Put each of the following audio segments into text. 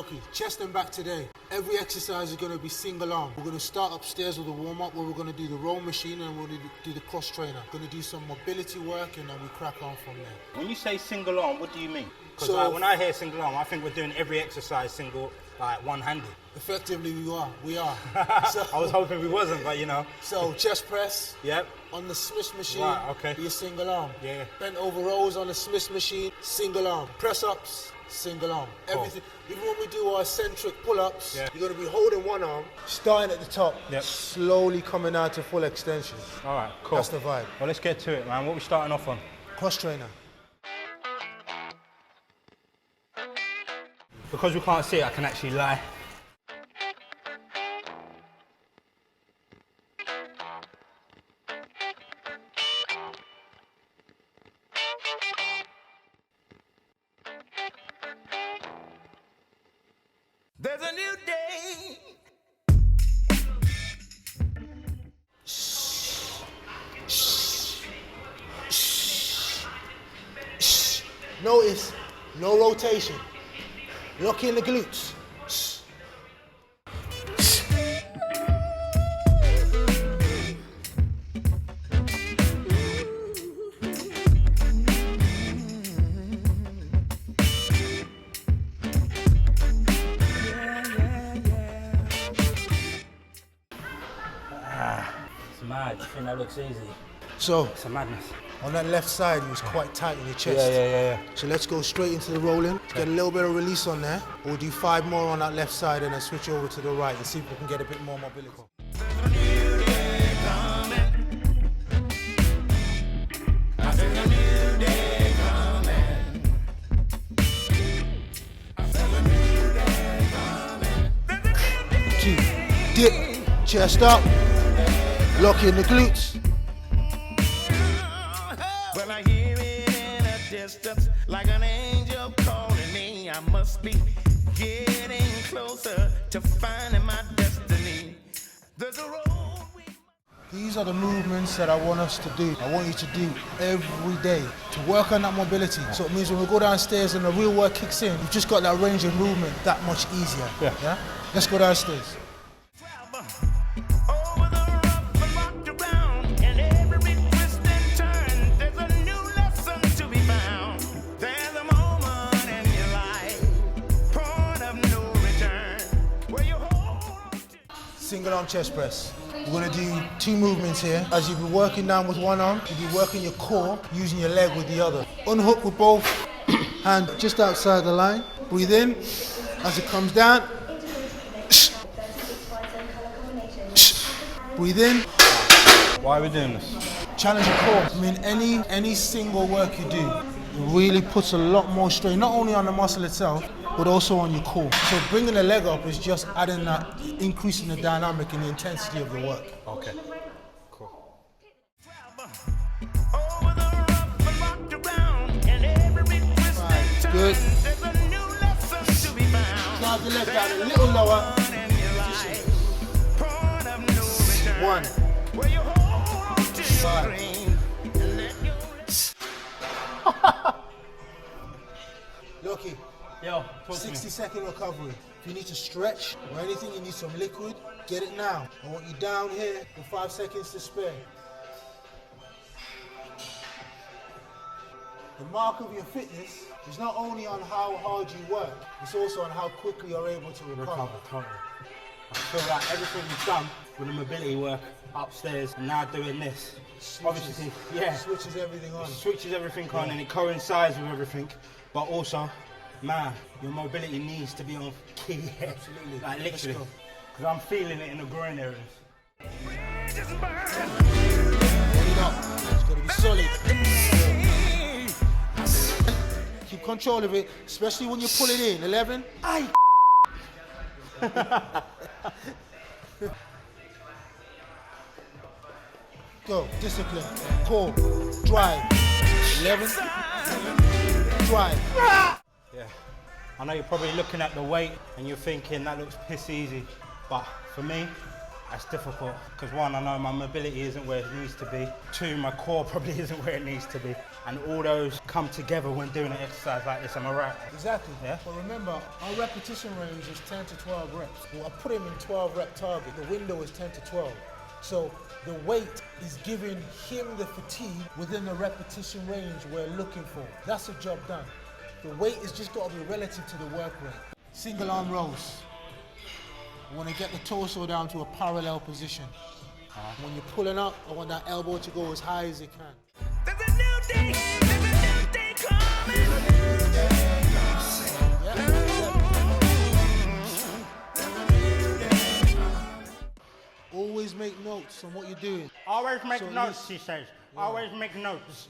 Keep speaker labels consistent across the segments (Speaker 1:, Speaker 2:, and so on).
Speaker 1: Loki, chest and back today. Every exercise is going to be single arm. We're going to start upstairs with a warm-up where we're going to do the row machine and we're going to do the cross trainer. Going to do some mobility work and then we crack on from there.
Speaker 2: When you say single arm, what do you mean? Because when I hear single arm, I think we're doing every exercise single, like one-handed.
Speaker 1: Effectively, we are.
Speaker 2: So, I was hoping we wasn't, but you know.
Speaker 1: So chest press.
Speaker 2: Yep.
Speaker 1: On the Smith machine,
Speaker 2: right, okay.
Speaker 1: Be a single arm.
Speaker 2: Yeah.
Speaker 1: Bent over rows on the Smith machine, single arm. Press ups, single arm.
Speaker 2: Cool.
Speaker 1: Everything. Even when we do our eccentric pull-ups,
Speaker 2: yeah.
Speaker 1: you're going to be holding one arm, starting at the top,
Speaker 2: yep.
Speaker 1: slowly coming out to full extension.
Speaker 2: All right, cool.
Speaker 1: That's the vibe.
Speaker 2: Well, let's get to it, man. What are we starting off on?
Speaker 1: Cross trainer.
Speaker 2: Because we can't see it, I can actually lie.
Speaker 3: There's a new day.
Speaker 1: Notice, no rotation. Lock in the glutes.
Speaker 2: It's mad. I think that looks easy.
Speaker 1: So,
Speaker 2: it's a madness.
Speaker 1: On that left side, it was quite tight in your chest.
Speaker 2: Yeah.
Speaker 1: So let's go straight into the rolling. Get a little bit of release on there. We'll do 5 more on that left side and then switch over to the right and see if we can get a bit more mobility. Dip, chest up, lock in the glutes.
Speaker 3: Well, I hear it in a distance, like an angel calling me. I must be getting closer to finding my destiny. There's a road we...
Speaker 1: These are the movements that I want us to do. I want you to do every day to work on that mobility. So it means when we go downstairs and the real work kicks in, you've just got that range of movement that much easier. Yeah? Let's go downstairs. Single arm chest press. We're going to do 2 movements here. As you'll be working down with one arm, you'll be working your core, using your leg with the other. Unhook with both hands just outside the line. Breathe in. As it comes down. Breathe in.
Speaker 2: Why are we doing this?
Speaker 1: Challenge your core. I mean, any single work you do, it really puts a lot more strain, not only on the muscle itself, but also on your core. So bringing the leg up is just adding that, increasing the dynamic and the intensity of the work.
Speaker 2: Okay, cool.
Speaker 1: Right, good. Drive the leg down a little lower. 1. 5. Loki.
Speaker 2: Yo,
Speaker 1: 60-second recovery. If you need to stretch or anything, you need some liquid, get it now. I want you down here with 5 seconds to spare. The mark of your fitness is not only on how hard you work, it's also on how quickly you're able to recover.
Speaker 2: Totally. I feel like everything we've done with the mobility work upstairs and now doing this, obviously,
Speaker 1: switches everything on.
Speaker 2: It switches everything on and it coincides with everything, but also, man, your mobility needs to be on key.
Speaker 1: Absolutely.
Speaker 2: Like literally, because I'm feeling it in the groin areas.
Speaker 1: Hold it up. It's got to be solid. Keep control of it, especially when you pull it in. 11. Aye. Go, discipline, core, drive. 11, drive.
Speaker 2: Yeah, I know you're probably looking at the weight and you're thinking that looks piss easy, but for me, That's difficult, because one, I know my mobility isn't where it needs to be. Two, my core probably isn't where it needs to be. And all those come together when doing an exercise like this, am I right?
Speaker 1: Exactly.
Speaker 2: Yeah.
Speaker 1: But remember, our repetition range is 10 to 12 reps. Well, I put him in 12 rep target. The window is 10 to 12. So the weight is giving him the fatigue within the repetition range we're looking for. That's the job done. The weight has just got to be relative to the work rate. Single arm rows. I want to get the torso down to a parallel position. When you're pulling up, I want that elbow to go as high as it can.
Speaker 3: There's a new day, there's a new day coming.
Speaker 1: Always make notes on what you're doing.
Speaker 2: Always make
Speaker 1: So
Speaker 2: notes, she says. Yeah. Always make notes.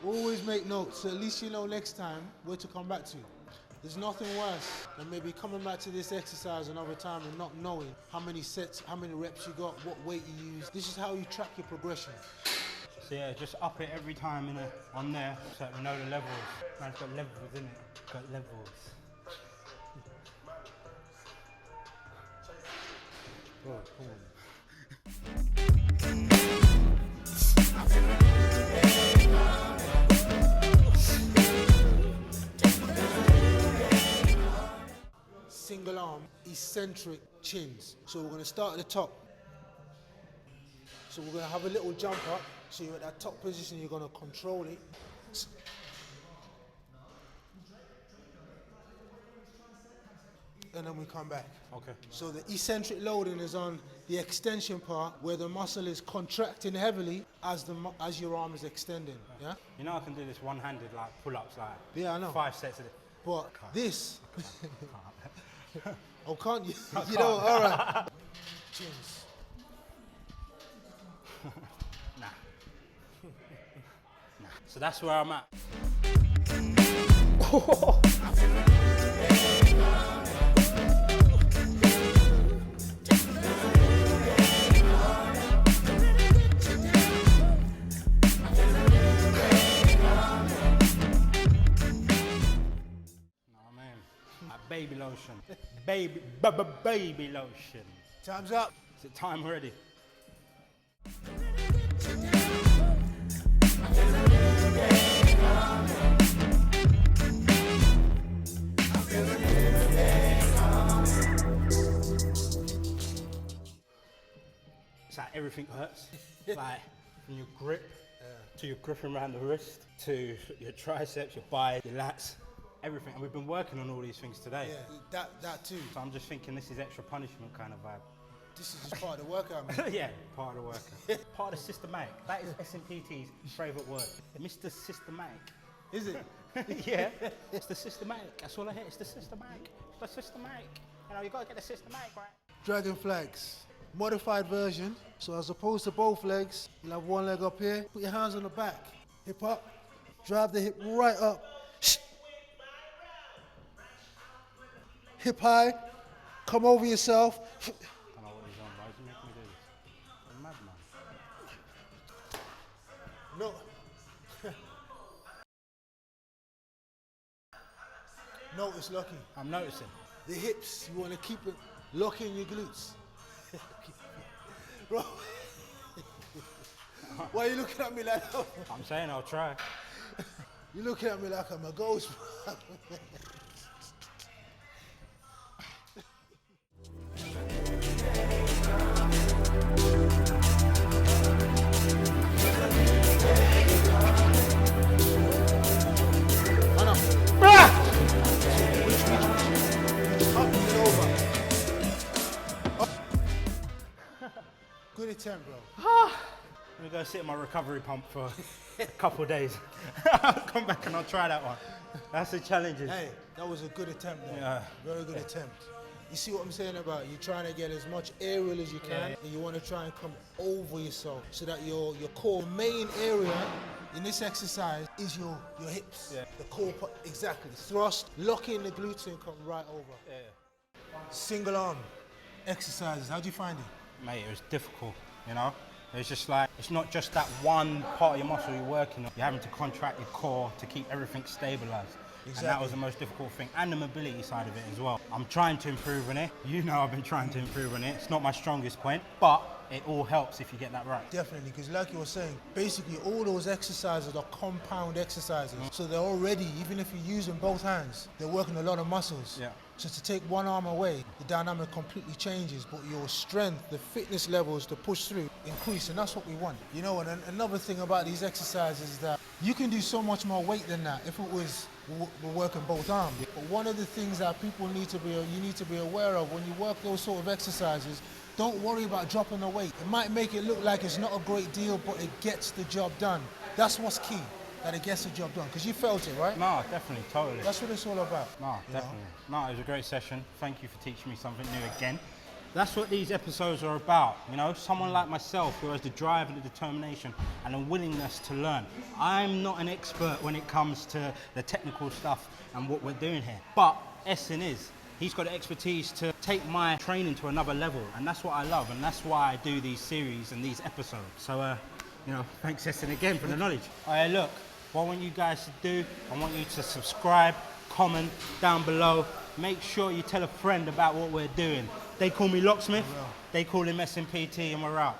Speaker 1: Always make notes, so at least you know next time where to come back to. There's nothing worse than maybe coming back to this exercise another time and not knowing how many sets, how many reps you got, what weight you use. This is how you track your progression.
Speaker 2: So yeah, just up it every time on there so that we know the levels. Man, it's got levels, isn't it? It's got levels.
Speaker 1: Oh, come on. Single arm, eccentric chins. So we're going to start at the top. So we're going to have a little jump up. So you're at that top position, you're going to control it. And then we come back.
Speaker 2: Okay.
Speaker 1: So the eccentric loading is on the extension part where the muscle is contracting heavily as your arm is extending. Yeah?
Speaker 2: You know I can do this one-handed, like pull-ups, like
Speaker 1: Yeah, I know.
Speaker 2: 5 sets of it.
Speaker 1: But this, oh, can't you?
Speaker 2: I
Speaker 1: You
Speaker 2: can't.
Speaker 1: know, all right. Chins.
Speaker 2: Nah. Nah. So that's where I'm at. Baby lotion. Baby lotion.
Speaker 1: Time's up.
Speaker 2: Is it time already? It's like everything hurts. Like from your grip to your gripping around the wrist to your triceps, your bi, your lats. Everything, and we've been working on all these things today.
Speaker 1: Yeah, that too.
Speaker 2: So I'm just thinking this is extra punishment kind of vibe.
Speaker 1: This is just part of the workout, man.
Speaker 2: Yeah, part of the workout. Part of systematic. That is SMPT's favourite word. Mr. Systematic.
Speaker 1: Is it?
Speaker 2: Yeah, it's the systematic. That's all I hear. It's the systematic. It's the systematic. You know, you got to get the systematic right.
Speaker 1: Dragon flags. Modified version. So as opposed to both legs, you'll have one leg up here. Put your hands on the back. Hip up. Drive the hip right up. Hip high, come over yourself.
Speaker 2: I don't know what he's on. Why is he making me do this? I'm mad, man.
Speaker 1: No. Notice, Lucky.
Speaker 2: I'm noticing.
Speaker 1: The hips, you want to keep it locking your glutes. Bro, why are you looking at me like that?
Speaker 2: I'm saying I'll try.
Speaker 1: You're looking at me like I'm a ghost, bro. Good attempt, bro.
Speaker 2: I'm gonna go sit in my recovery pump for a couple of days. I'll come back and I'll try that one. That's the challenges.
Speaker 1: Hey, that was a good attempt, though.
Speaker 2: Yeah.
Speaker 1: Very good attempt. You see what I'm saying about you trying to get as much aerial as you can, and you want to try and come over yourself so that your core, the main area in this exercise is your hips.
Speaker 2: Yeah.
Speaker 1: The core, exactly. Thrust, lock in the glutes and come right over.
Speaker 2: Yeah.
Speaker 1: Single arm exercises, how do you find it?
Speaker 2: Mate, it was difficult, you know? It's just like, it's not just that one part of your muscle you're working on. You're having to contract your core to keep everything stabilized. And that was the most difficult thing, and the mobility side of it as well. I'm trying to improve on it. You know I've been trying to improve on it. It's not my strongest point, but it all helps if you get that right.
Speaker 1: Definitely, because like you were saying, basically all those exercises are compound exercises. So they're already, even if you're using both hands, they're working a lot of muscles.
Speaker 2: Yeah.
Speaker 1: So to take one arm away, the dynamic completely changes, but your strength, the fitness levels to push through increase, and that's what we want. You know, and another thing about these exercises is that you can do so much more weight than that if it was we're working both arms. But one of the things that people need to be aware of when you work those sort of exercises, don't worry about dropping the weight. It might make it look like it's not a great deal, but it gets the job done. That's what's key, that it gets the job done. Because you felt it, right?
Speaker 2: No, definitely, totally.
Speaker 1: That's what it's all about.
Speaker 2: No, definitely. No, it was a great session. Thank you for teaching me something new again. That's what these episodes are about, you know, someone like myself who has the drive and the determination and a willingness to learn. I'm not an expert when it comes to the technical stuff and what we're doing here, but Esin is. He's got the expertise to take my training to another level, and that's what I love, and that's why I do these series and these episodes. So, you know, thanks Esin again for the knowledge. Look, what I want you guys to do, I want you to subscribe, comment down below. Make sure you tell a friend about what we're doing. They call me Locksmith, they call him Esin PT, and we're out.